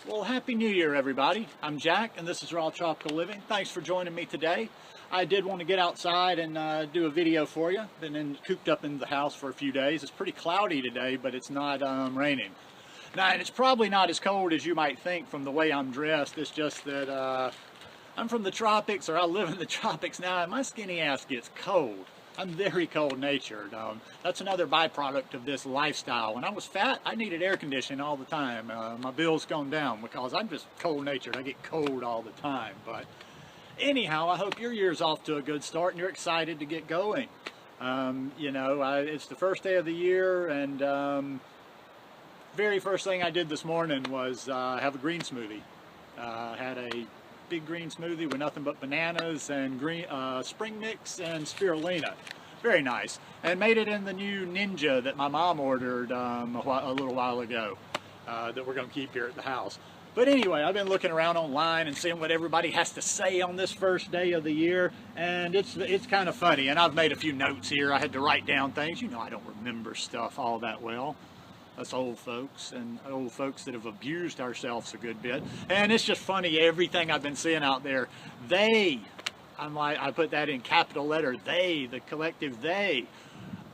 Well, Happy New Year, everybody. I'm Jack, and this is Raw Tropical Living. Thanks for joining me today. I did want to get outside and do a video for you. Been cooped up in the house for a few days. It's pretty cloudy today, but it's not raining. Now, and it's probably not as cold as you might think from the way I'm dressed. It's just that I'm from the tropics, or I live in the tropics now, and my skinny ass gets cold. I'm very cold-natured. That's another byproduct of this lifestyle. When I was fat, I needed air conditioning all the time. My bills gone down because I'm just cold-natured. I get cold all the time. But anyhow, I hope your year's off to a good start and you're excited to get going. It's the first day of the year, and very first thing I did this morning was have a green smoothie. Had a big green smoothie with nothing but bananas and green spring mix and spirulina. Very nice. And made it in the new Ninja that my mom ordered a little while ago that we're going to keep here at the house. But anyway, I've been looking around online and seeing what everybody has to say on this first day of the year, and it's kind of funny. And I've made a few notes here. I had to write down things. You know, I don't remember stuff all that well. Us old folks, and old folks that have abused ourselves a good bit. And it's just funny, everything I've been seeing out there. I put that in capital letter, they, the collective they.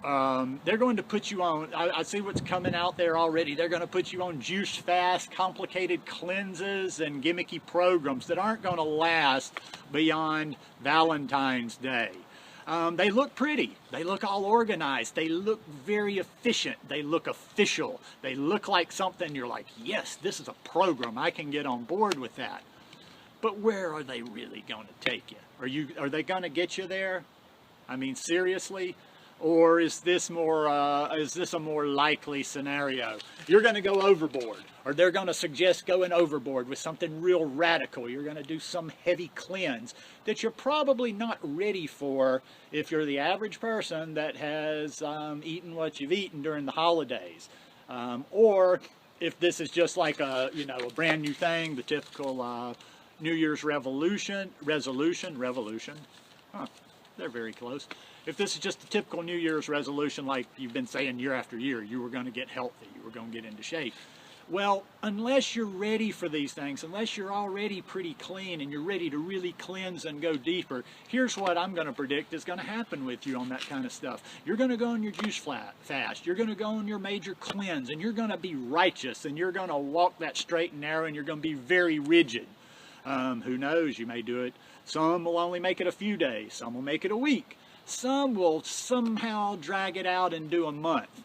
They're going to put you on, I see what's coming out there already. They're going to put you on juice fast, complicated cleanses, and gimmicky programs that aren't going to last beyond Valentine's Day. They look pretty. They look all organized. They look very efficient. They look official. They look like something you're like, yes, this is a program. I can get on board with that. But where are they really going to take you? Are they going to get you there? I mean, seriously? Or is this a more likely scenario? You're going to go overboard, or they're going to suggest going overboard with something real radical. You're going to do some heavy cleanse that you're probably not ready for if you're the average person that has eaten what you've eaten during the holidays, or if this is just like a brand new thing, the typical New Year's resolution. Huh, they're very close. If this is just a typical New Year's resolution like you've been saying year after year, you were going to get healthy, you were going to get into shape. Well, unless you're ready for these things, unless you're already pretty clean and you're ready to really cleanse and go deeper, here's what I'm going to predict is going to happen with you on that kind of stuff. You're going to go on your juice fast, you're going to go on your major cleanse, and you're going to be righteous, and you're going to walk that straight and narrow, and you're going to be very rigid. Who knows, you may do it. Some will only make it a few days, some will make it a week. Some will somehow drag it out and do a month.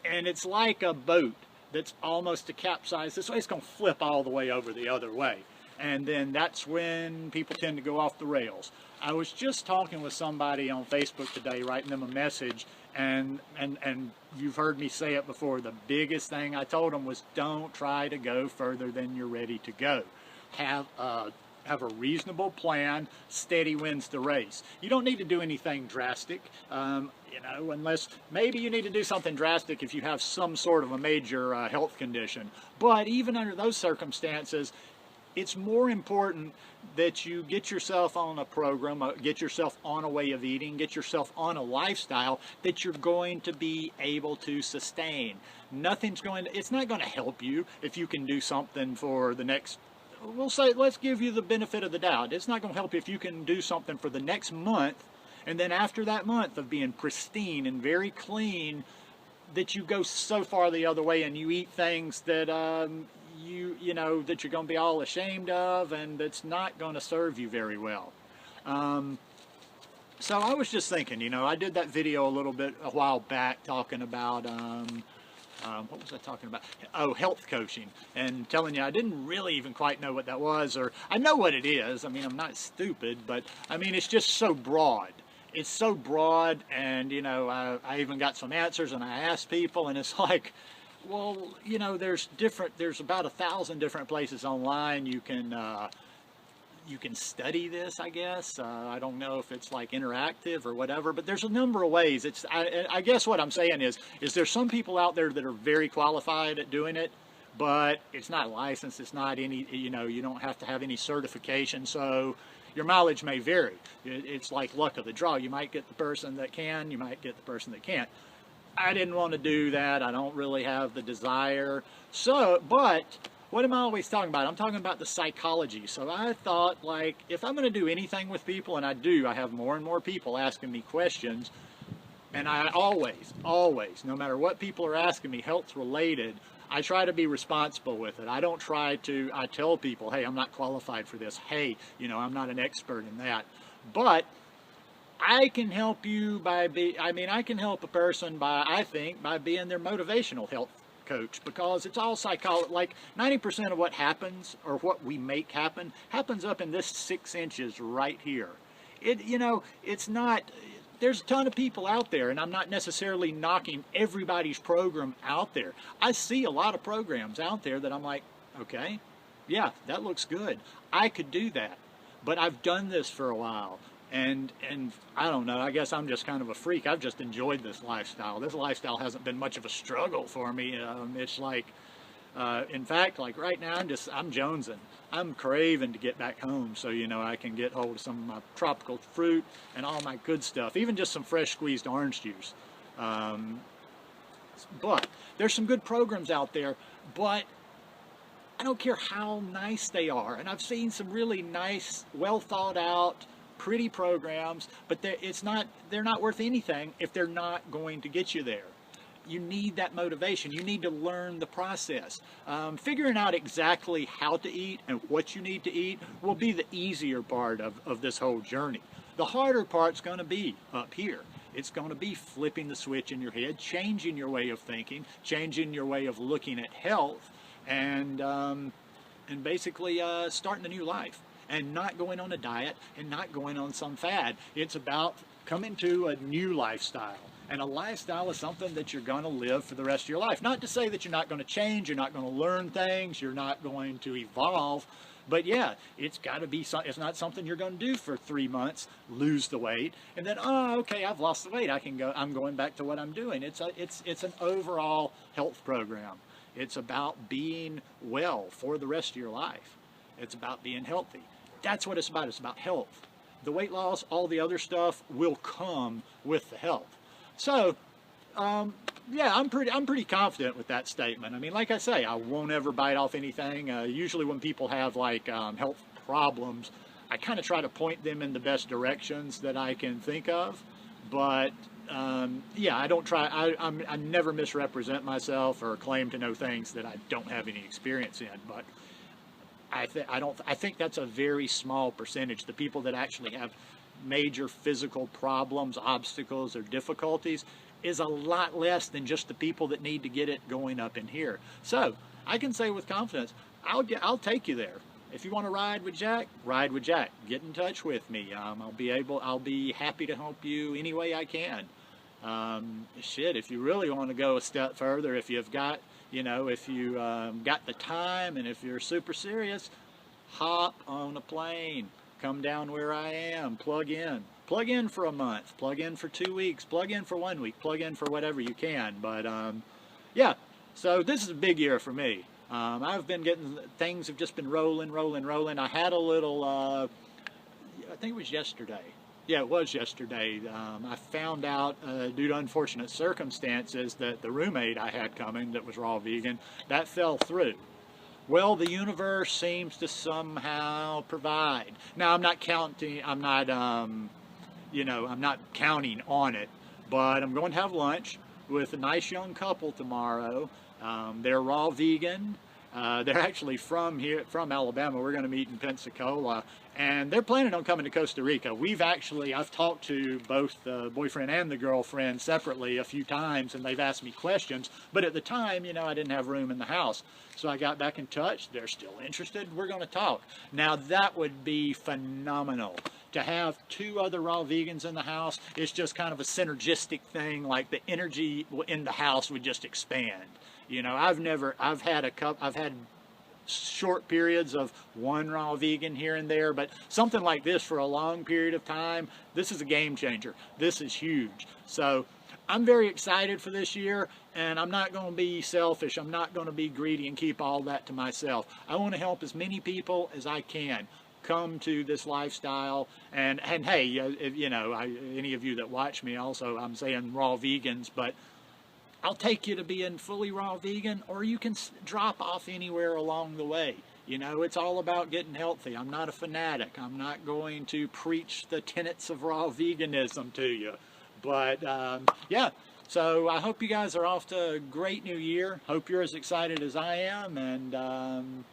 And it's like a boat that's almost to capsize this way. It's going to flip all the way over the other way. And then that's when people tend to go off the rails. I was just talking with somebody on Facebook today, writing them a message, and you've heard me say it before. The biggest thing I told them was don't try to go further than you're ready to go. Have a reasonable plan. Steady wins the race. You don't need to do anything drastic, unless maybe you need to do something drastic if you have some sort of a major health condition. But even under those circumstances, it's more important that you get yourself on a program, get yourself on a way of eating, get yourself on a lifestyle that you're going to be able to sustain. It's not going to help you if you can do something for the next, we'll say, let's give you the benefit of the doubt. It's not going to help you if you can do something for the next month, and then after that month of being pristine and very clean, that you go so far the other way and you eat things that that you're going to be all ashamed of, and that's not going to serve you very well. So I was just thinking, I did that video a while back talking about what was I talking about? Oh, health coaching, and telling you I didn't really even quite know what that was, or I know what it is. I mean, I'm not stupid, but I mean, it's just so broad. It's so broad, and I even got some answers, and I asked people, and it's like, well, there's about 1,000 different places online you can study this, I guess. I don't know if it's like interactive or whatever, but there's a number of ways. I guess what I'm saying is there's some people out there that are very qualified at doing it, but it's not licensed. It's not any, you don't have to have any certification, so your mileage may vary. It's like luck of the draw. You might get the person that can, you might get the person that can't. I didn't want to do that. I don't really have the desire. But what am I always talking about? I'm talking about the psychology. So I thought, like, if I'm going to do anything with people, and I do, I have more and more people asking me questions, and I always, no matter what people are asking me, health related, I try to be responsible with it. I don't try to, I tell people, hey, I'm not qualified for this. Hey, you know, I'm not an expert in that. But I can help you I can help a person by, I think, by being their motivational health coach, because it's all psychology. Like 90% of what happens, or what we make happen, happens up in this 6 inches right here. You know, it's not, there's a ton of people out there, and I'm not necessarily knocking everybody's program out there. I see a lot of programs out there that I'm like, okay, yeah, that looks good. I could do that. But I've done this for a while, and I don't know, I guess I'm just kind of a freak. I've just enjoyed this lifestyle. This lifestyle hasn't been much of a struggle for me. It's like, in fact, like right now, I'm jonesing. I'm craving to get back home so, you know, I can get hold of some of my tropical fruit and all my good stuff, even just some fresh squeezed orange juice. But there's some good programs out there, but I don't care how nice they are. And I've seen some really nice, well thought out, pretty programs, but they're not worth anything if they're not going to get you there. You need that motivation. You need to learn the process. Figuring out exactly how to eat and what you need to eat will be the easier part of this whole journey. The harder part's going to be up here. It's going to be flipping the switch in your head, changing your way of thinking, changing your way of looking at health, and basically starting a new life, and not going on a diet and not going on some fad. It's about coming to a new lifestyle. And a lifestyle is something that you're going to live for the rest of your life. Not to say that you're not going to change, you're not going to learn things, you're not going to evolve, but yeah, it's got to be, it's not something you're going to do for 3 months, lose the weight, and then, oh, okay, I've lost the weight, I'm going back to what I'm doing. It's an overall health program. It's about being well for the rest of your life. It's about being healthy. That's what it's about. It's about health. The weight loss, all the other stuff will come with the health. So, yeah, I'm pretty confident with that statement. I mean, like I say, I won't ever bite off anything. Usually when people have like health problems, I kind of try to point them in the best directions that I can think of. But yeah, I don't try. I never misrepresent myself or claim to know things that I don't have any experience in. But I think that's a very small percentage. The people that actually have major physical problems, obstacles, or difficulties is a lot less than just the people that need to get it going up in here. So I can say with confidence, I'll take you there. If you want to ride with Jack, ride with Jack. Get in touch with me. I'll be happy to help you any way I can. Shit, if you really want to go a step further, if you've got, you know, if you got the time, and if you're super serious, hop on a plane. Come down where I am, plug in for a month, plug in for 2 weeks, plug in for 1 week, plug in for whatever you can. But yeah, so this is a big year for me. I've been getting, things have just been rolling. I had a little, I think it was yesterday. Yeah, it was yesterday. I found out, due to unfortunate circumstances, that the roommate I had coming that was raw vegan, that fell through. Well, the universe seems to somehow provide. Now, I'm not counting, I'm not counting on it, but I'm going to have lunch with a nice young couple tomorrow. They're raw vegan. They're actually from Alabama. We're going to meet in Pensacola, and they're planning on coming to Costa Rica. I've talked to both the boyfriend and the girlfriend separately a few times, and they've asked me questions, but at the time, you know, I didn't have room in the house. So I got back in touch. They're still interested. We're going to talk. Now, that would be phenomenal. To have 2 other raw vegans in the house, it's just kind of a synergistic thing, like the energy in the house would just expand. You know, I've had short periods of 1 raw vegan here and there, but something like this for a long period of time, this is a game changer. This is huge. So I'm very excited for this year, and I'm not going to be selfish. I'm not going to be greedy and keep all that to myself. I want to help as many people as I can come to this lifestyle. And hey, if, you know, any of you that watch me also, I'm saying raw vegans, but I'll take you to being fully raw vegan, or you can drop off anywhere along the way. You know, it's all about getting healthy. I'm not a fanatic. I'm not going to preach the tenets of raw veganism to you. But, yeah, so I hope you guys are off to a great new year. Hope you're as excited as I am. And,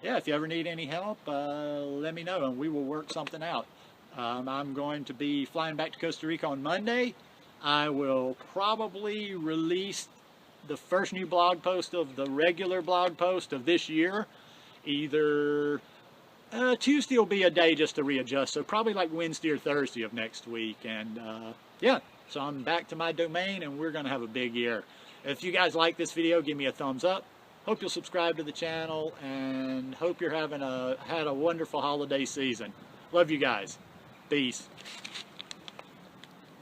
yeah, if you ever need any help, let me know, and we will work something out. I'm going to be flying back to Costa Rica on Monday. I will probably release the first new blog post of the regular blog post of this year. Either Tuesday will be a day just to readjust, so probably like Wednesday or Thursday of next week. And yeah, so I'm back to my domain, and we're going to have a big year. If you guys like this video, give me a thumbs up. Hope you'll subscribe to the channel, and hope you're had a wonderful holiday season. Love you guys. Peace.